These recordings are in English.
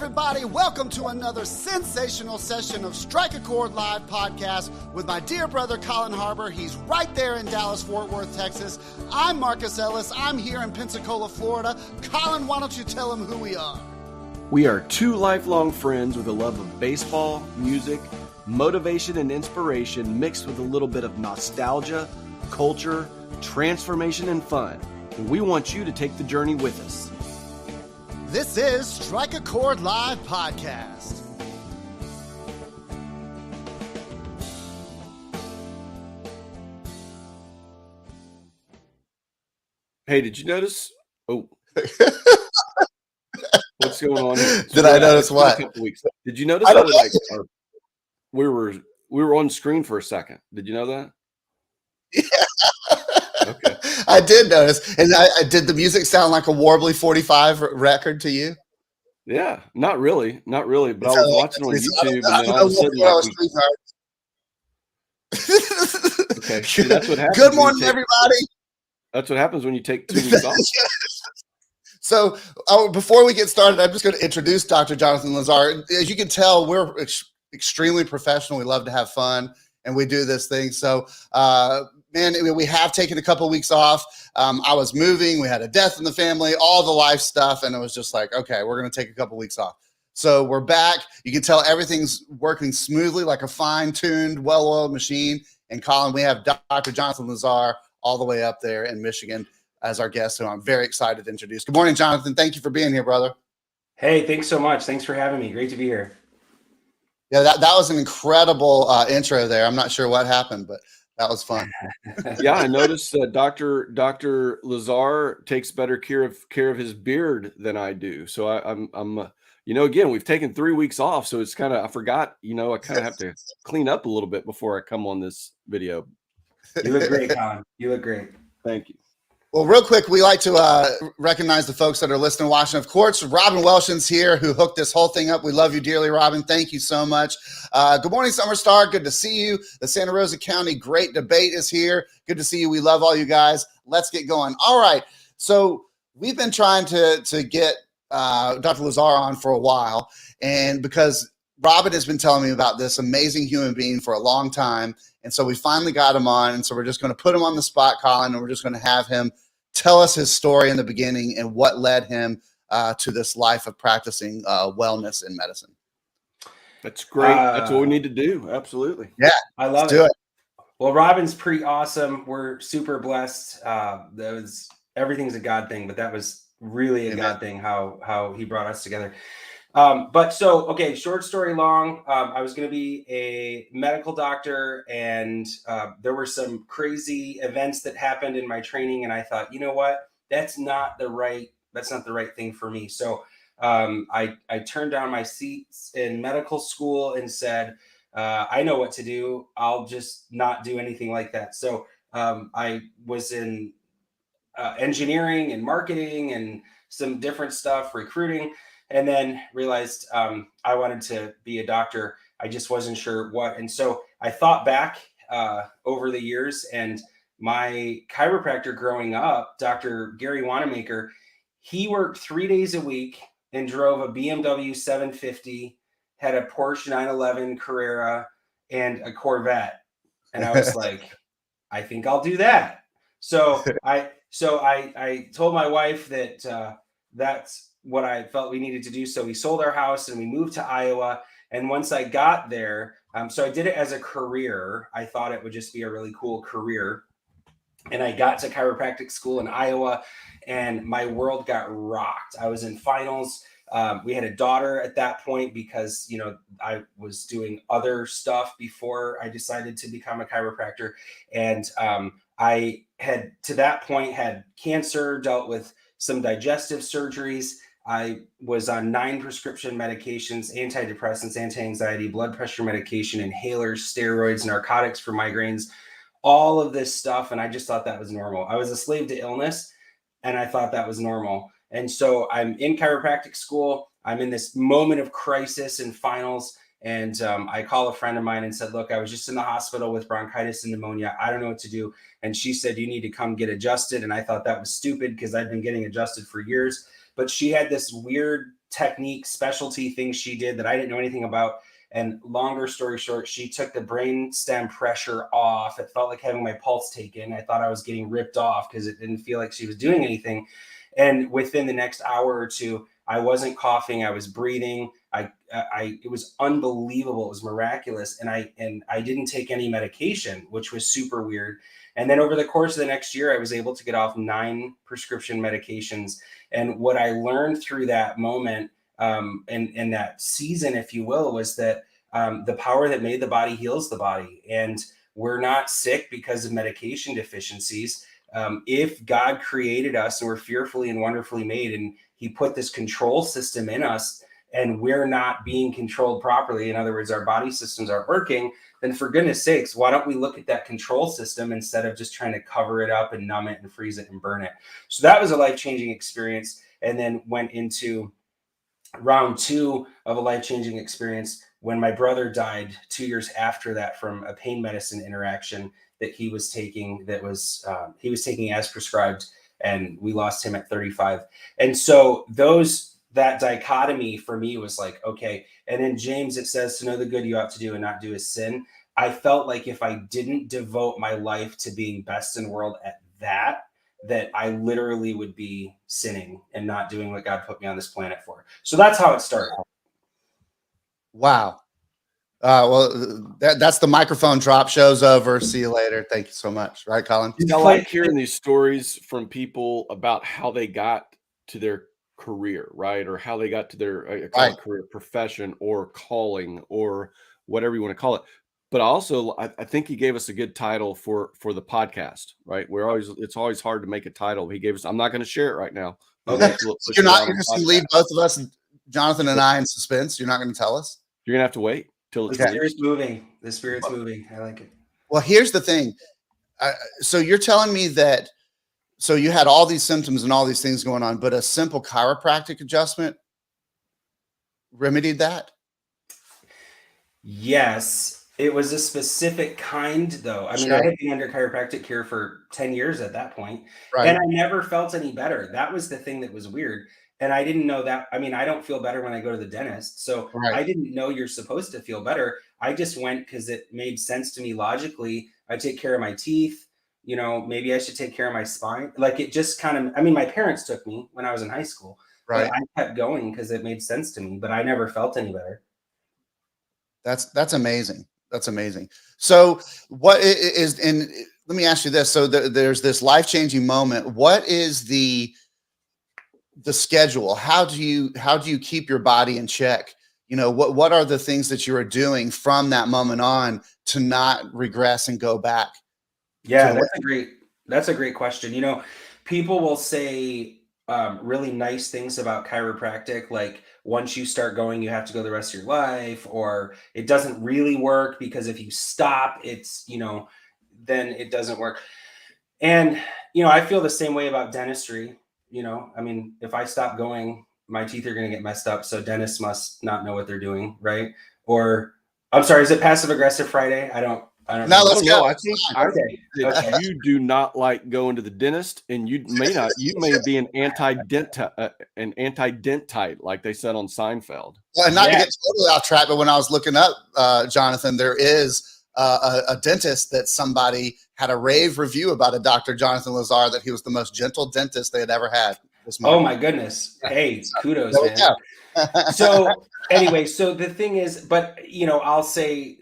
everybody. Welcome to another sensational session of Strike a Chord Live podcast with my dear brother Colin Harbor. He's right there in Dallas, Fort Worth, Texas. I'm Marcus Ellis. I'm here in Pensacola, Florida. Colin, why don't you tell him who we are? We are two lifelong friends with a love of baseball, music, motivation, and inspiration mixed with a little bit of nostalgia, culture, transformation, and fun. And we want you to take the journey with us. This is Strike a Chord Live podcast. Hey, did you notice? Oh, what's going on here? Did I notice what? Did you notice that we were on screen for a second? Did you know that? Yeah. Okay. I did notice. And I did the music sound like a Warbly 45 record to you? Yeah, not really. But I was watching on YouTube, and then all of a sudden, okay, see, that's what happens. Good morning, everybody. That's what happens when you take 2 weeks off. So before we get started, I'm just going to introduce Dr. Jonathan Lazar. As you can tell, we're extremely professional. We love to have fun, and we do this thing. So, man, we have taken a couple of weeks off. I was moving. We had a death in the family, all the life stuff. And it was just like, okay, we're going to take a couple of weeks off. So we're back. You can tell everything's working smoothly, like a fine-tuned, well-oiled machine. And Colin, we have Dr. Jonathan Lazar all the way up there in Michigan as our guest, who I'm very excited to introduce. Good morning, Jonathan. Thank you for being here, brother. Hey, thanks so much. Thanks for having me. Great to be here. Yeah, that was an incredible intro there. I'm not sure what happened, but that was fun. Yeah, I noticed Dr. Lazar takes better care of his beard than I do. So I'm again, we've taken 3 weeks off, so it's kind of, I forgot, I kind of have to clean up a little bit before I come on this video. You look great, Colin. You look great. Thank you. Well, real quick, we like to recognize the folks that are listening and watching. Of course, Robin Welshin's here, who hooked this whole thing up. We love you dearly, Robin. Thank you so much. Good morning, Summer Star. Good to see you. The Santa Rosa County Great Debate is here. Good to see you. We love all you guys. Let's get going. All right. So we've been trying to get Dr. Lazar on for a while, and because Robin has been telling me about this amazing human being for a long time. And so we finally got him on. And so we're just going to put him on the spot, Colin, and we're just going to have him tell us his story in the beginning and what led him to this life of practicing wellness in medicine. That's great. That's what we need to do. Absolutely. Yeah. I love it. Well, Robin's pretty awesome. We're super blessed. Everything's a God thing, but that was really a God thing, how he brought us together. Short story long, I was going to be a medical doctor, and there were some crazy events that happened in my training. And I thought, you know what, that's not the right thing for me. So I turned down my seats in medical school and said, I know what to do. I'll just not do anything like that. So I was in engineering and marketing and some different stuff, recruiting. And then realized I wanted to be a doctor. I just wasn't sure what. And so I thought back over the years, and my chiropractor growing up, Dr. Gary Wanamaker, he worked 3 days a week and drove a BMW 750, had a Porsche 911 Carrera, and a Corvette. And I was like, I think I'll do that. So I told my wife that that's what I felt we needed to do. So we sold our house and we moved to Iowa. And once I got there, so I did it as a career. I thought it would just be a really cool career. And I got to chiropractic school in Iowa, and my world got rocked. I was in finals. We had a daughter at that point because, I was doing other stuff before I decided to become a chiropractor. And I had, to that point, had cancer, dealt with some digestive surgeries. I was on 9 prescription medications, antidepressants, anti-anxiety, blood pressure medication, inhalers, steroids, narcotics for migraines, all of this stuff. And I just thought that was normal. I was a slave to illness, and I thought that was normal. And so I'm in chiropractic school. I'm in this moment of crisis and finals. And I call a friend of mine and said, look, I was just in the hospital with bronchitis and pneumonia. I don't know what to do. And she said, you need to come get adjusted. And I thought that was stupid because I'd been getting adjusted for years. But she had this weird technique, specialty things she did that I didn't know anything about. And longer story short, she took the brain stem pressure off. It felt like having my pulse taken. I thought I was getting ripped off because it didn't feel like she was doing anything. And within the next hour or two, I wasn't coughing. I was breathing. It was unbelievable. It was miraculous. And I didn't take any medication, which was super weird. And then over the course of the next year, I was able to get off 9 prescription medications. And what I learned through that moment, and that season, if you will, was that the power that made the body heals the body. And we're not sick because of medication deficiencies. If God created us and we're fearfully and wonderfully made, and he put this control system in us, and we're not being controlled properly, in other words, our body systems aren't working, then for goodness sakes, why don't we look at that control system instead of just trying to cover it up and numb it and freeze it and burn it? So that was a life-changing experience. And then went into round 2 of a life-changing experience when my brother died 2 years after that from a pain medicine interaction that he was taking, he was taking as prescribed, and we lost him at 35. And so that dichotomy for me was like, okay. And in James, it says to know the good you ought to do and not do is sin. I felt like if I didn't devote my life to being best in the world at that I literally would be sinning and not doing what God put me on this planet for. So that's how it started. Wow. Well, that's the microphone drop. Show's over. See you later. Thank you so much. Right, Colin? I like hearing these stories from people about how they got to their career, right? Or how they got to their career, profession, or calling, or whatever you want to call it. But also, I think he gave us a good title for the podcast, right? It's always hard to make a title. He gave us. I'm not going to share it right now. Okay. You're just going to leave both of us, Jonathan and I, in suspense. You're not going to tell us. You're going to have to wait till the spirit's moving. The spirit's moving. I like it. Well, here's the thing. So you're telling me that. So you had all these symptoms and all these things going on, but a simple chiropractic adjustment remedied that? Yes. It was a specific kind, though. I mean, I had been under chiropractic care for 10 years at that point, and I never felt any better. That was the thing that was weird. And I didn't know that. I mean, I don't feel better when I go to the dentist. So I didn't know you're supposed to feel better. I just went because it made sense to me logically. I take care of my teeth. You know, maybe I should take care of my spine. Like, it just kind of, I mean, my parents took me when I was in high school. But I kept going because it made sense to me, but I never felt any better. That's amazing. That's amazing. So what is, and let me ask you this. So there's this life-changing moment. What is the schedule? How do you keep your body in check? You know, what are the things that you are doing from that moment on to not regress and go back? Yeah, that's a great question. You know, people will say really nice things about chiropractic, like once you start going, you have to go the rest of your life, or it doesn't really work because if you stop, it's, you know, then it doesn't work. And, you know, I feel the same way about dentistry. You know, I mean, if I stop going, my teeth are going to get messed up. So dentists must not know what they're doing, right? Or, I'm sorry, is it Passive Aggressive Friday? I don't No, know. let's go. I think you do not like going to the dentist, and you may be an anti-dentite, like they said on Seinfeld. Well, not to get totally off track, but when I was looking up, Jonathan, there is a dentist that somebody had a rave review about a Dr. Jonathan Lazar, that he was the most gentle dentist they had ever had. Oh my goodness. Hey, kudos, man. So anyway, so the thing is, but you know, I'll say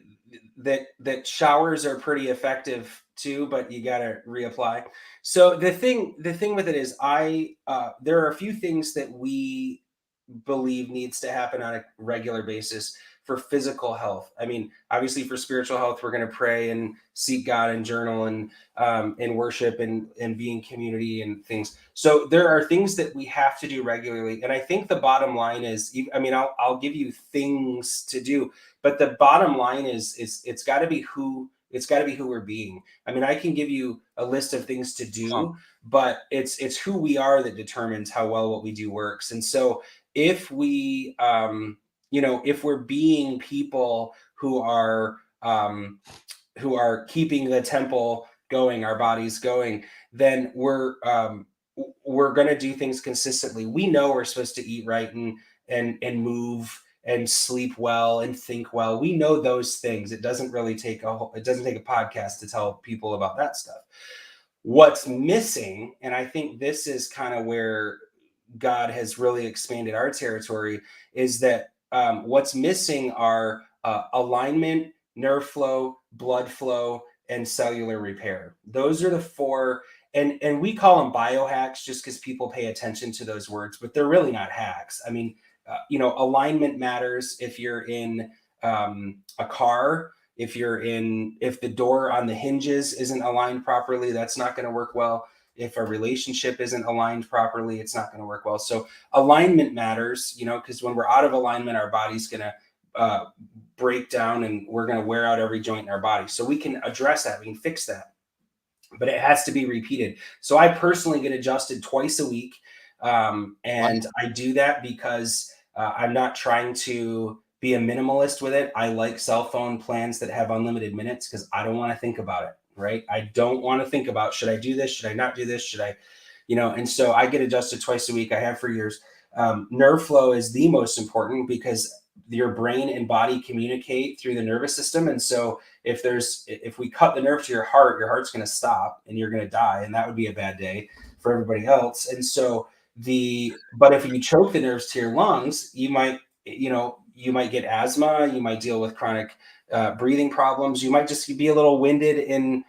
that showers are pretty effective too, but you got to reapply. So the thing with it is there are a few things that we believe needs to happen on a regular basis for physical health. I mean, obviously for spiritual health, we're going to pray and seek God and journal and worship and be in community and things. So there are things that we have to do regularly. And I think the bottom line is, I mean, I'll give you things to do, but the bottom line is it's got to be who we're being. I mean, I can give you a list of things to do, but it's who we are that determines how well what we do works. And so if we, you know, if we're being people who are keeping the temple going, our bodies going, then we're going to do things consistently. We know we're supposed to eat right and move and sleep well and think well. We know those things. It doesn't take a podcast to tell people about that stuff. What's missing, and I think this is kind of where God has really expanded our territory, is that what's missing are alignment, nerve flow, blood flow, and cellular repair. Those are the four, and we call them biohacks just because people pay attention to those words, but they're really not hacks. I mean, alignment matters if you're in a car. If the door on the hinges isn't aligned properly, that's not going to work well. If a relationship isn't aligned properly, it's not going to work well. So alignment matters, because when we're out of alignment, our body's going to break down and we're going to wear out every joint in our body. So we can address that. We can fix that, but it has to be repeated. So I personally get adjusted twice a week. And I do that because I'm not trying to be a minimalist with it. I like cell phone plans that have unlimited minutes because I don't want to think about it. Right. I don't want to think about, should I do this? Should I not do this? Should I, and so I get adjusted twice a week. I have for years. Nerve flow is the most important because your brain and body communicate through the nervous system. And so if we cut the nerve to your heart's going to stop and you're going to die. And that would be a bad day for everybody else. And so but if you choke the nerves to your lungs, you might get asthma, you might deal with chronic breathing problems. You might just be a little winded in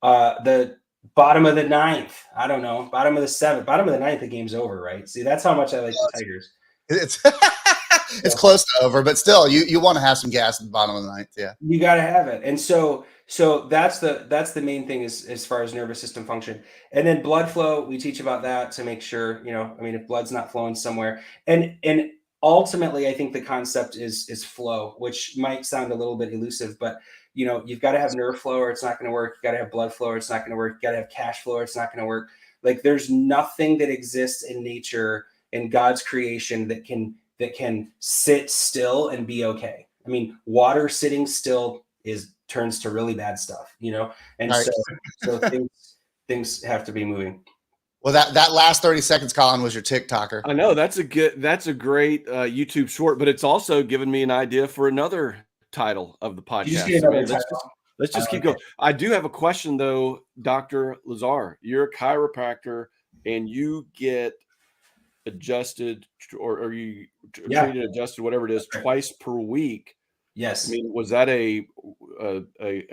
the bottom of the ninth. I don't know, bottom of the seventh, bottom of the ninth, the game's over, right? See, that's how much I like the Tigers. It's close to over, but still, you want to have some gas at the bottom of the ninth. Yeah, you got to have it. And so that's the main thing as far as nervous system function. And then blood flow, we teach about that to make sure, if blood's not flowing somewhere, and ultimately, I think the concept is flow, which might sound a little bit elusive, but you've got to have nerve flow or it's not going to work. You got to have blood flow or it's not going to work. You got to have cash flow or it's not going to work. Like there's nothing that exists in nature, in God's creation, that can sit still and be okay. I mean, water sitting still turns to really bad stuff, and right. so things have to be moving. Well, that last 30 seconds, Colin, was your TikToker. I know that's a great YouTube short, but it's also given me an idea for another title of the podcast. Let's just keep going. I do have a question though, Dr. Lazar. You're a chiropractor and you get adjusted or you treated, adjusted, whatever it is, twice per week. Yes. I mean, was that a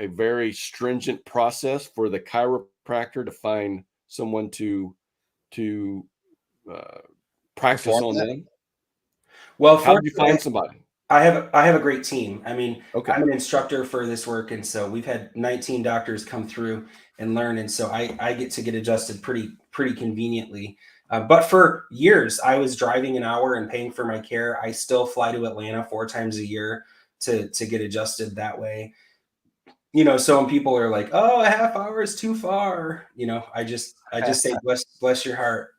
very stringent process for the chiropractor to find someone to practice on them? Well, how did you find somebody? I have a great team. I mean, okay. I'm an instructor for this work, and so we've had 19 doctors come through and learn, and so I get to get adjusted pretty conveniently. But for years, I was driving an hour and paying for my care. I still fly to Atlanta 4 times a year to get adjusted that way. So when people are like, "Oh, a half hour is too far," I just say, "Bless your heart,"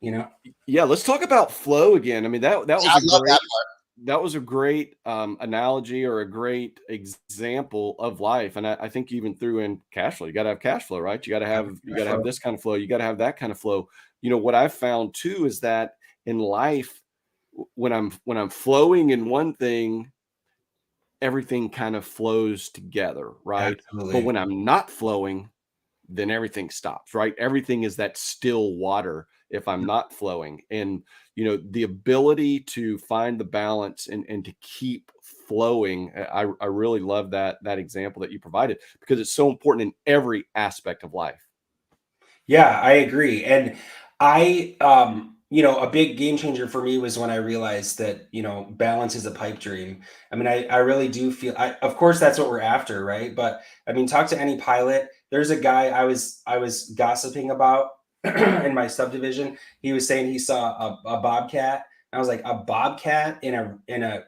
Yeah, let's talk about flow again. I mean, that was a great analogy or a great example of life, and I think you even threw in cash flow. You got to have cash flow, right? You got to have this kind of flow. You got to have that kind of flow. What I've found too is that in life, when I'm flowing in one thing, everything kind of flows together, right? Absolutely. But when I'm not flowing, then everything stops, right? Everything is that still water if I'm not flowing. And, the ability to find the balance and to keep flowing, I really love that example that you provided because it's so important in every aspect of life. Yeah, I agree. And a big game changer for me was when I realized that, balance is a pipe dream. I mean, I really do feel, of course, that's what we're after, right? But I mean, talk to any pilot. There's a guy I was gossiping about in my subdivision. He was saying he saw a bobcat. I was like, a bobcat in a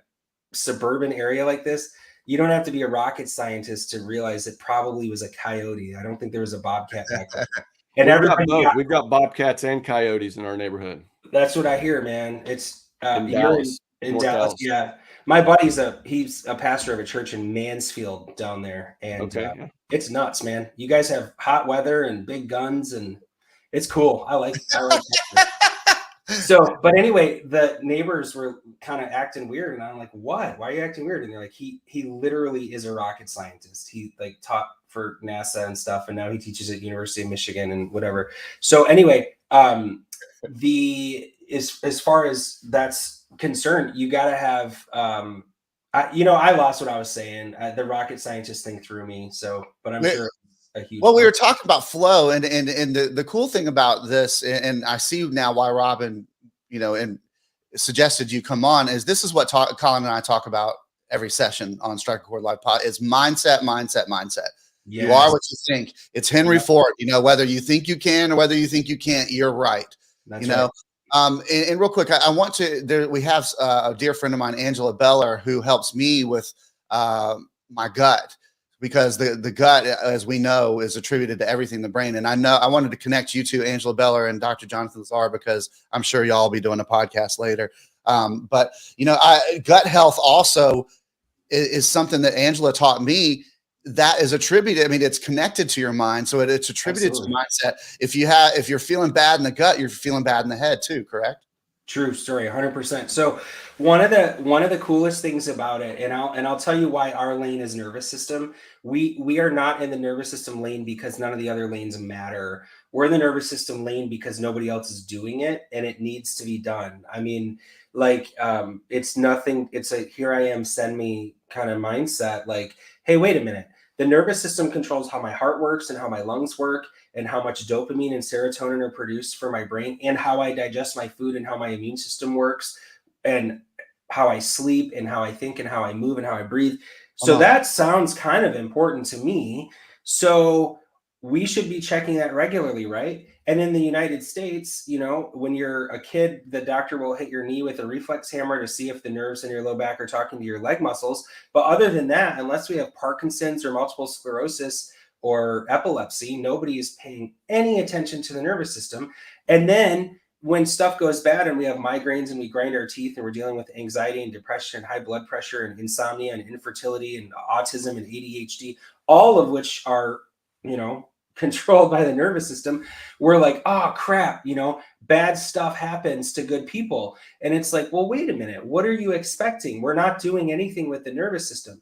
suburban area like this? You don't have to be a rocket scientist to realize it probably was a coyote. I don't think there was a bobcat back there. And we've got bobcats and coyotes in our neighborhood. That's what I hear, man. It's in Dallas. In Dallas. Yeah. My buddy's he's a pastor of a church in Mansfield down there. And it's nuts, man. You guys have hot weather and big guns and it's cool. I like it. So, but anyway, the neighbors were kind of acting weird, and I'm like, "What? Why are you acting weird?" And they're like, "He literally is a rocket scientist. He like taught for NASA and stuff, and now he teaches at University of Michigan and whatever." So anyway, the as far as that's concerned, you got to have I lost what I was saying. The rocket scientist thing threw me. So, but I'm sure it's a huge. Well, we were talking about flow, and the cool thing about this, and I see now why Robin, and suggested you come on, is this is what Colin and I talk about every session on Strike a Chord Live Pod. Is mindset, mindset, mindset. Yes. You are what you think. It's Henry Ford. Whether you think you can or whether you think you can't, you're right. That's right. And real quick, I want to. We have a dear friend of mine, Angela Beller, who helps me with my gut, because the gut, as we know, is attributed to everything in the brain. And I wanted to connect you to Angela Beller and Dr. Jonathan Lazar, because I'm sure y'all will be doing a podcast later. But gut health also is something that Angela taught me. That is attributed. I mean, it's connected to your mind, so it's attributed to mindset. If you're feeling bad in the gut, you're feeling bad in the head too. Correct? True story, 100%. So one of the coolest things about it, and I'll tell you why our lane is nervous system. We are not in the nervous system lane because none of the other lanes matter. We're in the nervous system lane because nobody else is doing it, and it needs to be done. I mean, like it's nothing. It's a here I am, send me kind of mindset. Like, hey, wait a minute. The nervous system controls how my heart works and how my lungs work, and how much dopamine and serotonin are produced for my brain, and how I digest my food, and how my immune system works, and how I sleep, and how I think, and how I move, and how I breathe. So that sounds kind of important to me. So we should be checking that regularly, right? And in the United States, when you're a kid, the doctor will hit your knee with a reflex hammer to see if the nerves in your low back are talking to your leg muscles. But other than that, unless we have Parkinson's or multiple sclerosis or epilepsy, nobody is paying any attention to the nervous system. And then when stuff goes bad and we have migraines and we grind our teeth and we're dealing with anxiety and depression and high blood pressure and insomnia and infertility and autism and ADHD, all of which are, controlled by the nervous system, we're like, oh crap, bad stuff happens to good people. And it's like, well, wait a minute, what are you expecting? We're not doing anything with the nervous system.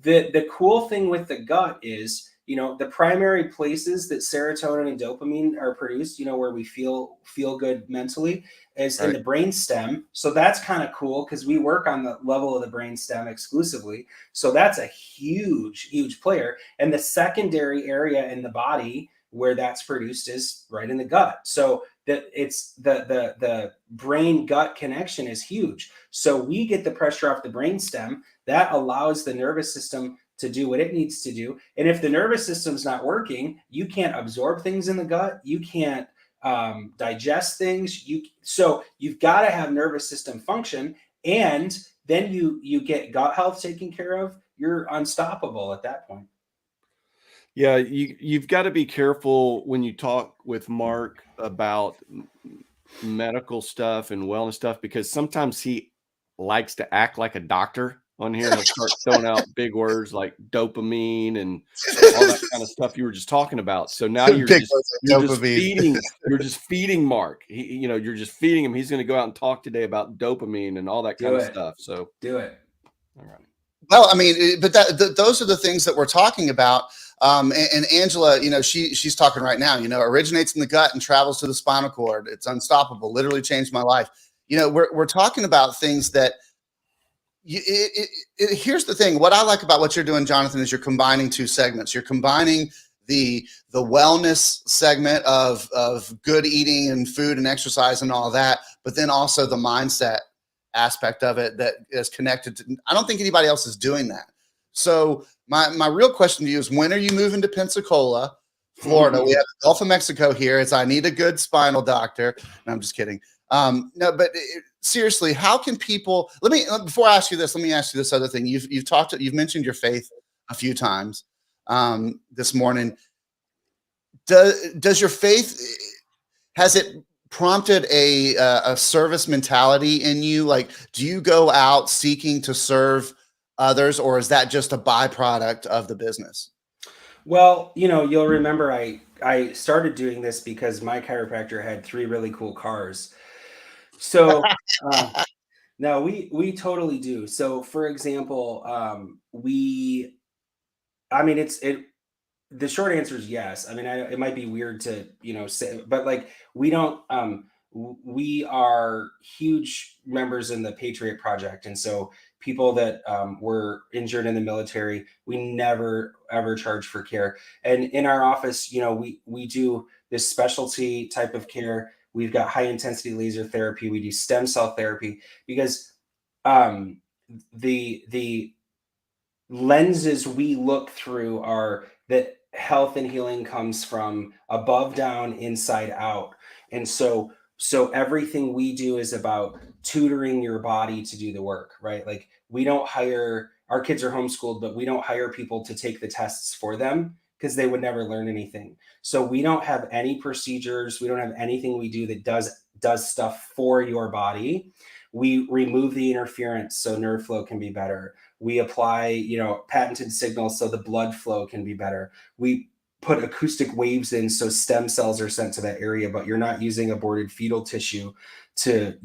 The cool thing with the gut is, the primary places that serotonin and dopamine are produced, where we feel good mentally, is in the brain stem. So that's kind of cool because we work on the level of the brain stem exclusively. So that's a huge, huge player. And the secondary area in the body where that's produced is right in the gut. So that it's the brain gut connection is huge. So we get the pressure off the brain stem. That allows the nervous system to do what it needs to do. And if the nervous system's not working, you can't absorb things in the gut. You can't digest things. So you've got to have nervous system function, and then you get gut health taken care of. You're unstoppable at that point. Yeah, you've got to be careful when you talk with Mark about medical stuff and wellness stuff, because sometimes he likes to act like a doctor on here. He'll start throwing out big words like dopamine and all that kind of stuff you were just talking about. So now you're just feeding Mark. You're just feeding him. He's going to go out and talk today about dopamine and all that kind of stuff. So do it. All right. Well, I mean, but those are the things that we're talking about. And Angela, she's talking right now, originates in the gut and travels to the spinal cord. It's unstoppable. Literally changed my life. We're talking about things that here's the thing. What I like about what you're doing, Jonathan, is you're combining two segments. You're combining the wellness segment of good eating and food and exercise and all that, but then also the mindset aspect of it that is connected to. I don't think anybody else is doing that. So my real question to you is, when are you moving to Pensacola, Florida? We have the Gulf of Mexico here. It's I need a good spinal doctor. No, I'm just kidding. No, but seriously, how can people? Before I ask you this, let me ask you this other thing. You've mentioned your faith a few times this morning. Does your faith, has it prompted a service mentality in you? Like, do you go out seeking to serve others, or is that just a byproduct of the business? Well, you'll remember I started doing this because my chiropractor had 3 really cool cars. So no, we totally do. So for example, the short answer is yes. I mean, it might be weird to, say, but like we don't. We are huge members in the Patriot Project, and so people that were injured in the military, we never ever charge for care. And in our office, we do this specialty type of care. We've got high intensity laser therapy. We do stem cell therapy because um, the lenses we look through are that health and healing comes from above down, inside out. And so everything we do is about tutoring your body to do the work, right? Like we don't hire our kids are homeschooled, but we don't hire people to take the tests for them because they would never learn anything. So we don't have any procedures, we don't have anything we do that does stuff for your body. We remove the interference so nerve flow can be better. We apply, patented signals so the blood flow can be better. We put acoustic waves in so stem cells are sent to that area, but you're not using aborted fetal tissue to,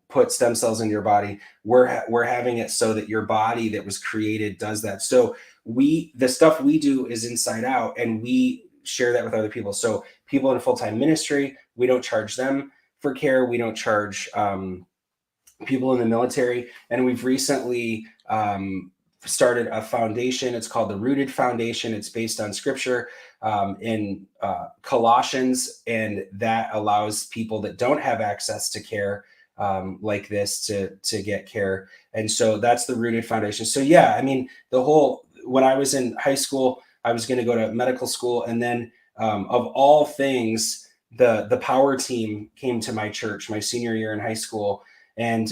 put stem cells into your body. We're having it so that your body that was created does that. So the stuff we do is inside out, and we share that with other people. So people in full-time ministry, we don't charge them for care. We don't charge people in the military. And we've recently started a foundation. It's called the Rooted Foundation. It's based on scripture in Colossians, and that allows people that don't have access to care like this to get care. And so that's the Rooted Foundation. So yeah, I mean, when I was in high school, I was going to go to medical school, and then of all things, the power team came to my church my senior year in high school. And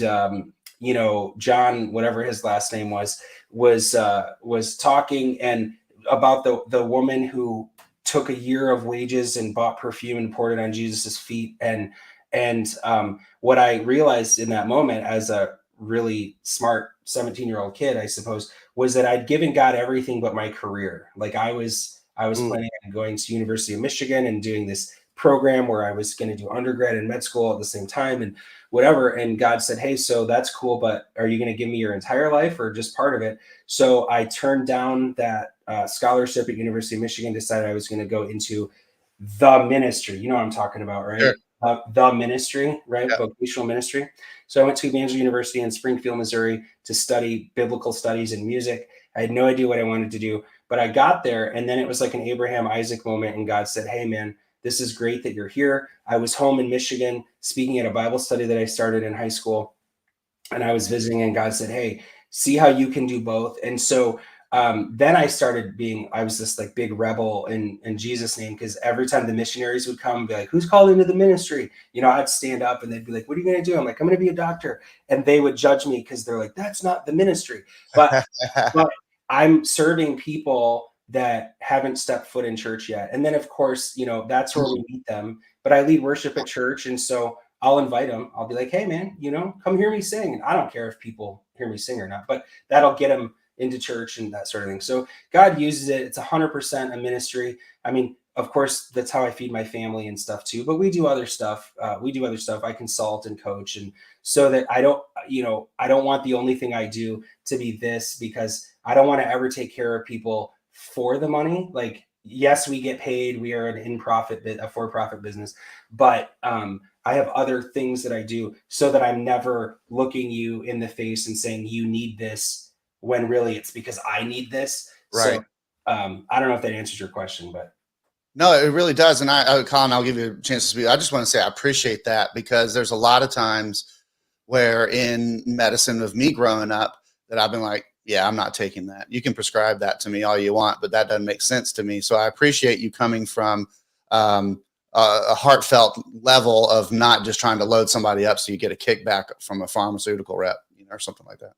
John, whatever his last name was talking and about the woman who took a year of wages and bought perfume and poured it on Jesus's feet. And what I realized in that moment, as a really smart 17-year-old kid, I suppose, was that I'd given God everything but my career. Like I was planning on going to University of Michigan and doing this program where I was going to do undergrad and med school at the same time and whatever. And God said, hey, so that's cool, but are you going to give me your entire life or just part of it? So I turned down that scholarship at University of Michigan, decided I was going to go into the ministry. You know what I'm talking about, right? Sure. The ministry, right? Yeah. Vocational ministry. So I went to Evangel University in Springfield, Missouri to study biblical studies and music. I had no idea what I wanted to do, but I got there, and then it was like an Abraham Isaac moment. And God said, hey, man, this is great that you're here. I was home in Michigan speaking at a Bible study that I started in high school, and I was visiting, and God said, hey, see how you can do both. And so then I was this like big rebel in Jesus' name, because every time the missionaries would come and be like, who's called into the ministry? I'd stand up and they'd be like, what are you going to do? I'm like, I'm going to be a doctor. And they would judge me because they're like, that's not the ministry. But I'm serving people that haven't stepped foot in church yet. And then of course, that's where we meet them. But I lead worship at church. And so I'll invite them. I'll be like, hey man, come hear me sing. And I don't care if people hear me sing or not, but that'll get them into church and that sort of thing. So God uses it. It's 100% a ministry. I mean, of course, that's how I feed my family and stuff too, but we do other stuff. I consult and coach. And so that I don't want the only thing I do to be this, because I don't want to ever take care of people for the money. Like, yes, we get paid. We are a for-profit business, but I have other things that I do so that I'm never looking you in the face and saying you need this, when really it's because I need this. Right. So I don't know if that answers your question, but. No, it really does. And Colin, I'll give you a chance to speak. I just want to say I appreciate that, because there's a lot of times where in medicine of me growing up that I've been like, yeah, I'm not taking that. You can prescribe that to me all you want, but that doesn't make sense to me. So I appreciate you coming from a heartfelt level of not just trying to load somebody up so you get a kickback from a pharmaceutical rep, or something like that.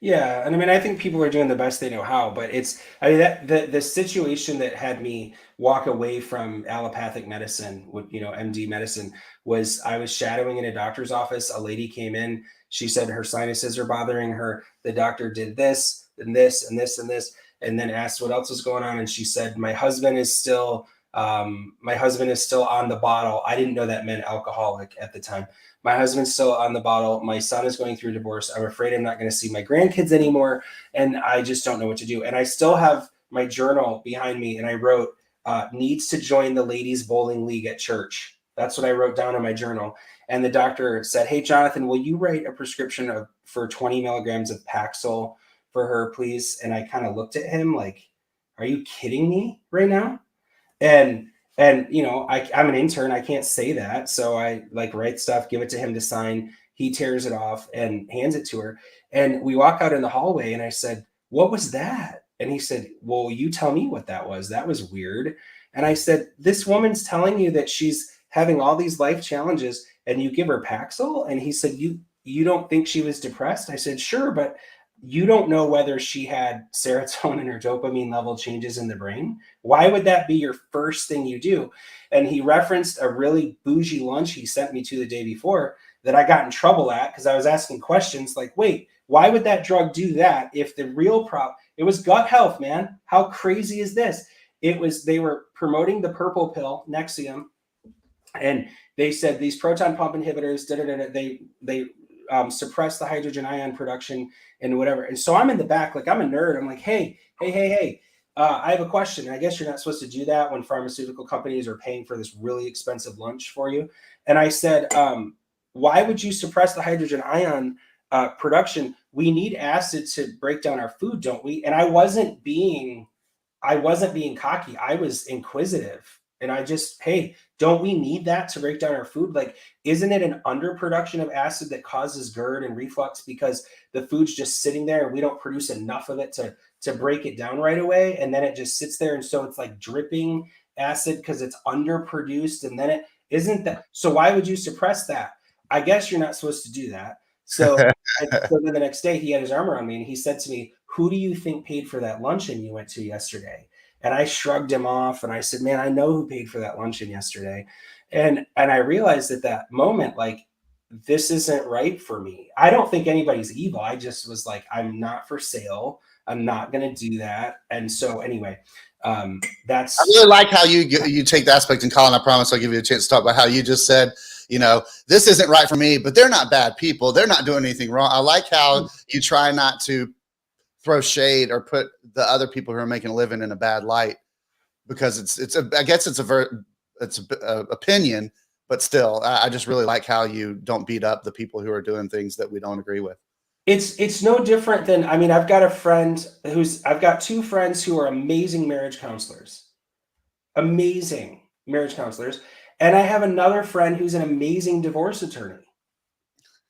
Yeah, and I mean, I think people are doing the best they know how, but the situation that had me walk away from allopathic medicine, with MD medicine, was I was shadowing in a doctor's office. A lady came in. She said her sinuses are bothering her. The doctor did this and this and this and this, and then asked what else was going on. And she said, my husband is still My husband is still on the bottle. I didn't know that meant alcoholic at the time. My husband's still on the bottle. My son is going through a divorce. I'm afraid I'm not going to see my grandkids anymore. And I just don't know what to do. And I still have my journal behind me. And I wrote, needs to join the ladies bowling league at church. That's what I wrote down in my journal. And the doctor said, hey, Jonathan, will you write a prescription for 20 milligrams of Paxil for her, please? And I kind of looked at him like, are you kidding me right now? And you know, I'm an intern. I can't say that. So I like write stuff, give it to him to sign. He tears it off and hands it to her. And we walk out in the hallway and I said, what was that? And he said, well, you tell me what that was. That was weird. And I said, this woman's telling you that she's having all these life challenges and you give her Paxil? And he said, you don't think she was depressed? I said, sure, but you don't know whether she had serotonin or dopamine level changes in the brain. Why would that be your first thing you do? And he referenced a really bougie lunch he sent me to the day before that I got in trouble at because I was asking questions like, wait, why would that drug do that if the real problem, it was gut health, man. How crazy is this? They were promoting the purple pill, Nexium, and they said these proton pump inhibitors, they suppress the hydrogen ion production and whatever. And so I'm in the back, like I'm a nerd. I'm like, hey, I have a question. I guess you're not supposed to do that when pharmaceutical companies are paying for this really expensive lunch for you. And I said, why would you suppress the hydrogen ion production? We need acid to break down our food, don't we? And I wasn't being cocky. I was inquisitive. And I just, hey, don't we need that to break down our food? Like, isn't it an underproduction of acid that causes GERD and reflux because the food's just sitting there and we don't produce enough of it to break it down right away? And then it just sits there. And so it's like dripping acid because it's underproduced. And then it isn't that. So why would you suppress that? I guess you're not supposed to do that. So, so then the next day he had his arm around me and he said to me, who do you think paid for that luncheon you went to yesterday? And I shrugged him off and I said, man, I know who paid for that luncheon yesterday. And I realized at that moment, like, this isn't right for me. I don't think anybody's evil. I just was like, I'm not for sale. I'm not going to do that. And so anyway, that's. I really like how you take the aspect, and Colin, I promise I'll give you a chance to talk about how you just said, you know, this isn't right for me, but they're not bad people. They're not doing anything wrong. I like how you try not to throw shade or put the other people who are making a living in a bad light, because I guess it's a opinion, but still, I just really like how you don't beat up the people who are doing things that we don't agree with. It's no different than, I mean, I've got two friends who are amazing marriage counselors, and I have another friend who's an amazing divorce attorney.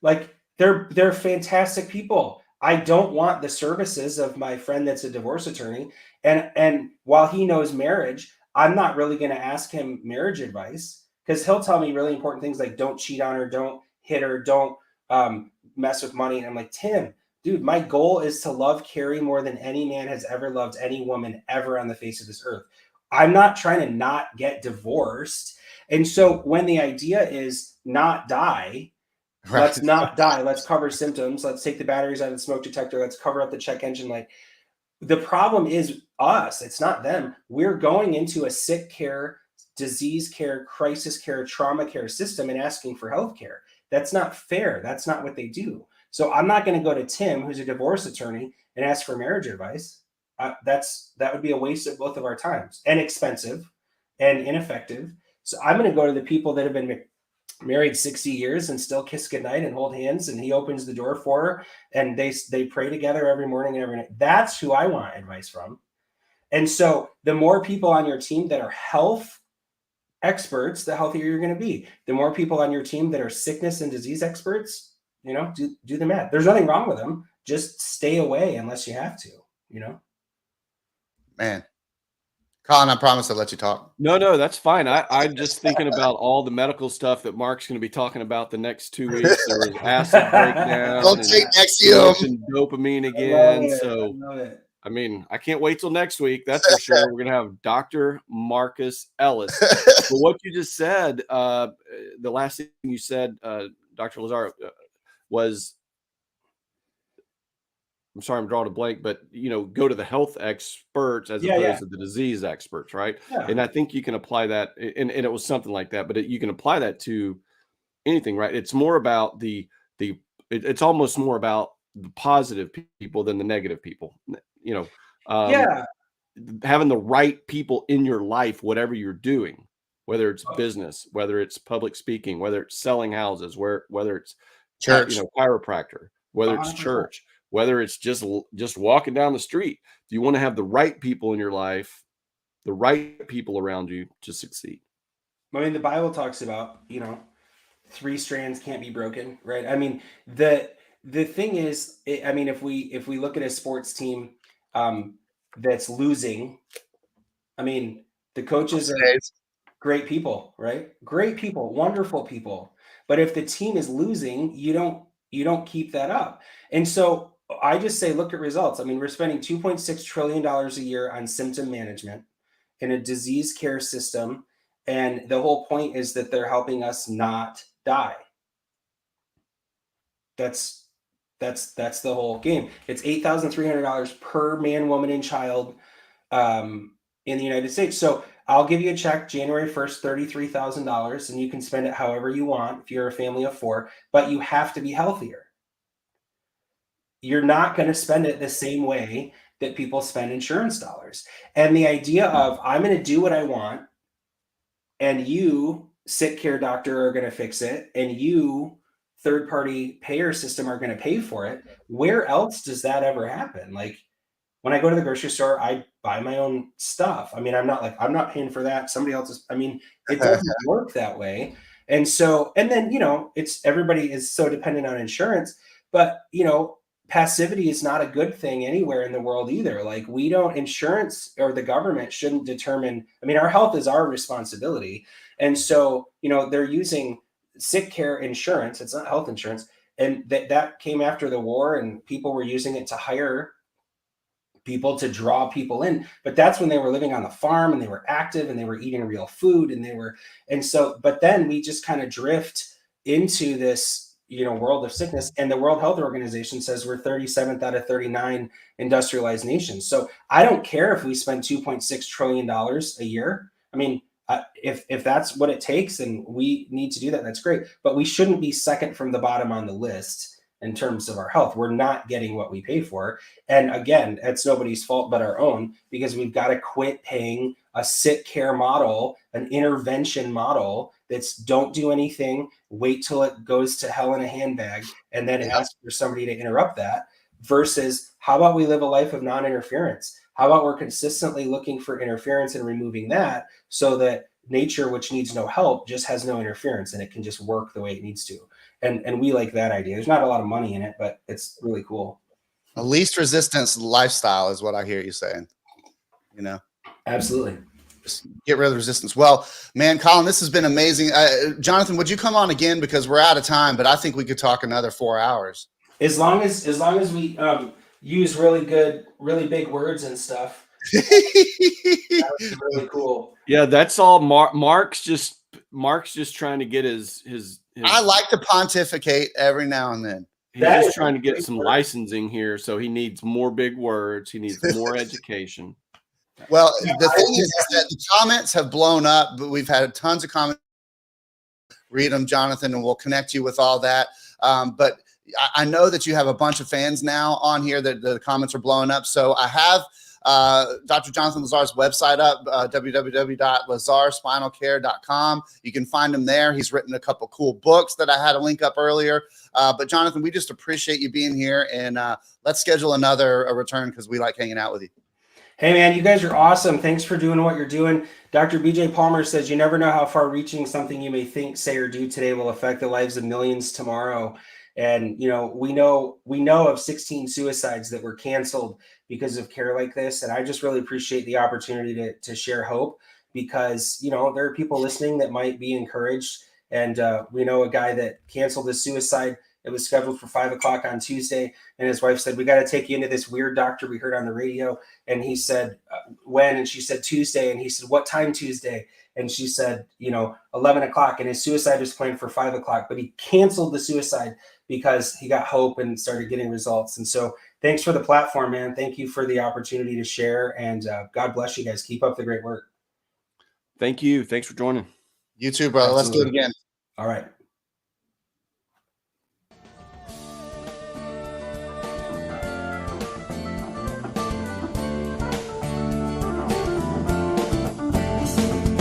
Like, they're fantastic people. I don't want the services of my friend that's a divorce attorney. And while he knows marriage, I'm not really going to ask him marriage advice because he'll tell me really important things like don't cheat on her, don't hit her, don't mess with money. And I'm like, Tim, dude, my goal is to love Carrie more than any man has ever loved any woman ever on the face of this earth. I'm not trying to not get divorced. And so when the idea is not die, right. Let's not die. Let's cover symptoms. Let's take the batteries out of the smoke detector. Let's cover up the check engine light. The problem is us. It's not them. We're going into a sick care, disease care, crisis care, trauma care system and asking for health care. That's not fair. That's not what they do. So I'm not going to go to Tim, who's a divorce attorney, and ask for marriage advice. That would be a waste of both of our times and expensive and ineffective. So I'm going to go to the people that have been married 60 years and still kiss goodnight and hold hands, and he opens the door for her and they pray together every morning and every night. That's who I want advice from. And so the more people on your team that are health experts, the healthier you're going to be. The more people on your team that are sickness and disease experts, you know, do the math. There's nothing wrong with them. Just stay away unless you have to, you know. Man, Colin, I promise I'll let you talk. No, that's fine. I'm just thinking about all the medical stuff that Mark's going to be talking about the next 2 weeks. There was acid breakdown. Don't take Nexium. Dopamine again. So, I mean, I can't wait till next week. That's for sure. We're going to have Dr. Marcus Ellis. But what you just said, the last thing you said, Dr. Lazar, was I'm sorry, I'm drawing a blank, but go to the health experts as Yeah, opposed yeah, to the disease experts, right? yeah. And I think you can apply that, and it was something like that, but you can apply that to anything, right? It's more about it's almost more about the positive people than the negative people. Um, Yeah. having the right people in your life, whatever you're doing, whether it's business, whether it's public speaking, whether it's selling houses, whether it's Church. chiropractor, whether it's 100%. church, whether it's just walking down the street. Do you want to have the right people in your life, the right people around you to succeed? I mean, the Bible talks about, 3 strands can't be broken, right? I mean, the thing is, I mean, if we look at a sports team that's losing, I mean, the coaches are great people, right? Great people, wonderful people. But if the team is losing, you don't keep that up. And so I just say, look at results. I mean, we're spending $2.6 trillion a year on symptom management in a disease care system. And the whole point is that they're helping us not die. That's the whole game. It's $8,300 per man, woman, and child in the United States. So I'll give you a check January 1st, $33,000, and you can spend it however you want if you're a family of 4, but you have to be healthier. You're not going to spend it the same way that people spend insurance dollars. And the idea of I'm going to do what I want, and you, sick care doctor, are going to fix it, and you, third party payer system, are going to pay for it. Where else does that ever happen? Like, when I go to the grocery store, I buy my own stuff. I mean, I'm not paying for that. Somebody else is. I mean, it doesn't work that way. And so, and then, it's everybody is so dependent on insurance, but, passivity is not a good thing anywhere in the world either. Like, insurance or the government shouldn't determine, I mean, our health is our responsibility. And so, they're using sick care insurance. It's not health insurance. And that came after the war, and people were using it to hire people, to draw people in. But that's when they were living on the farm and they were active and they were eating real food but then we just kind of drift into this world of sickness. And the World Health Organization says we're 37th out of 39 industrialized nations. So I don't care if we spend $2.6 trillion a year. I mean, if that's what it takes and we need to do that, that's great. But we shouldn't be second from the bottom on the list in terms of our health. We're not getting what we pay for. And again, it's nobody's fault but our own, because we've got to quit paying a sick care model, an intervention model that's don't do anything, wait till it goes to hell in a handbag, and then ask for somebody to interrupt that, versus how about we live a life of non-interference? How about we're consistently looking for interference and removing that, so that nature, which needs no help, just has no interference and it can just work the way it needs to. And we like that idea. There's not a lot of money in it, but it's really cool. A least resistance lifestyle is what I hear you saying. Absolutely. Just get rid of the resistance. Well, man, Colin, this has been amazing. Jonathan, would you come on again, because we're out of time, but I think we could talk another 4 hours. As long as we use really big words and stuff. That would be really cool. Yeah, that's all. Mark's just trying to get his. I like to pontificate every now and then. He's just trying to get some licensing here, so he needs more big words. He needs more education. Well, the thing is that the comments have blown up, but we've had tons of comments. Read them, Jonathan, and we'll connect you with all that. But I know that you have a bunch of fans now on here that the comments are blowing up. So I have Dr. Jonathan Lazar's website up, www.lazarspinalcare.com. You can find him there. He's written a couple cool books that I had a link up earlier. But Jonathan, we just appreciate you being here, and let's schedule another return, because we like hanging out with you. Hey man, you guys are awesome. Thanks for doing what you're doing. Dr. BJ Palmer says, you never know how far reaching something you may think, say, or do today will affect the lives of millions tomorrow. And, we know of 16 suicides that were canceled because of care like this. And I just really appreciate the opportunity to share hope, because, there are people listening that might be encouraged. And we know a guy that canceled his suicide. It was scheduled for 5:00 on Tuesday. And his wife said, we got to take you into this weird doctor we heard on the radio. And he said, when? And she said, Tuesday. And he said, what time Tuesday? And she said, 11:00. And his suicide was planned for 5:00, but he canceled the suicide because he got hope and started getting results. And so thanks for the platform, man. Thank you for the opportunity to share, and God bless you guys. Keep up the great work. Thank you. Thanks for joining. You too, brother. Absolutely. Let's do it again. All right.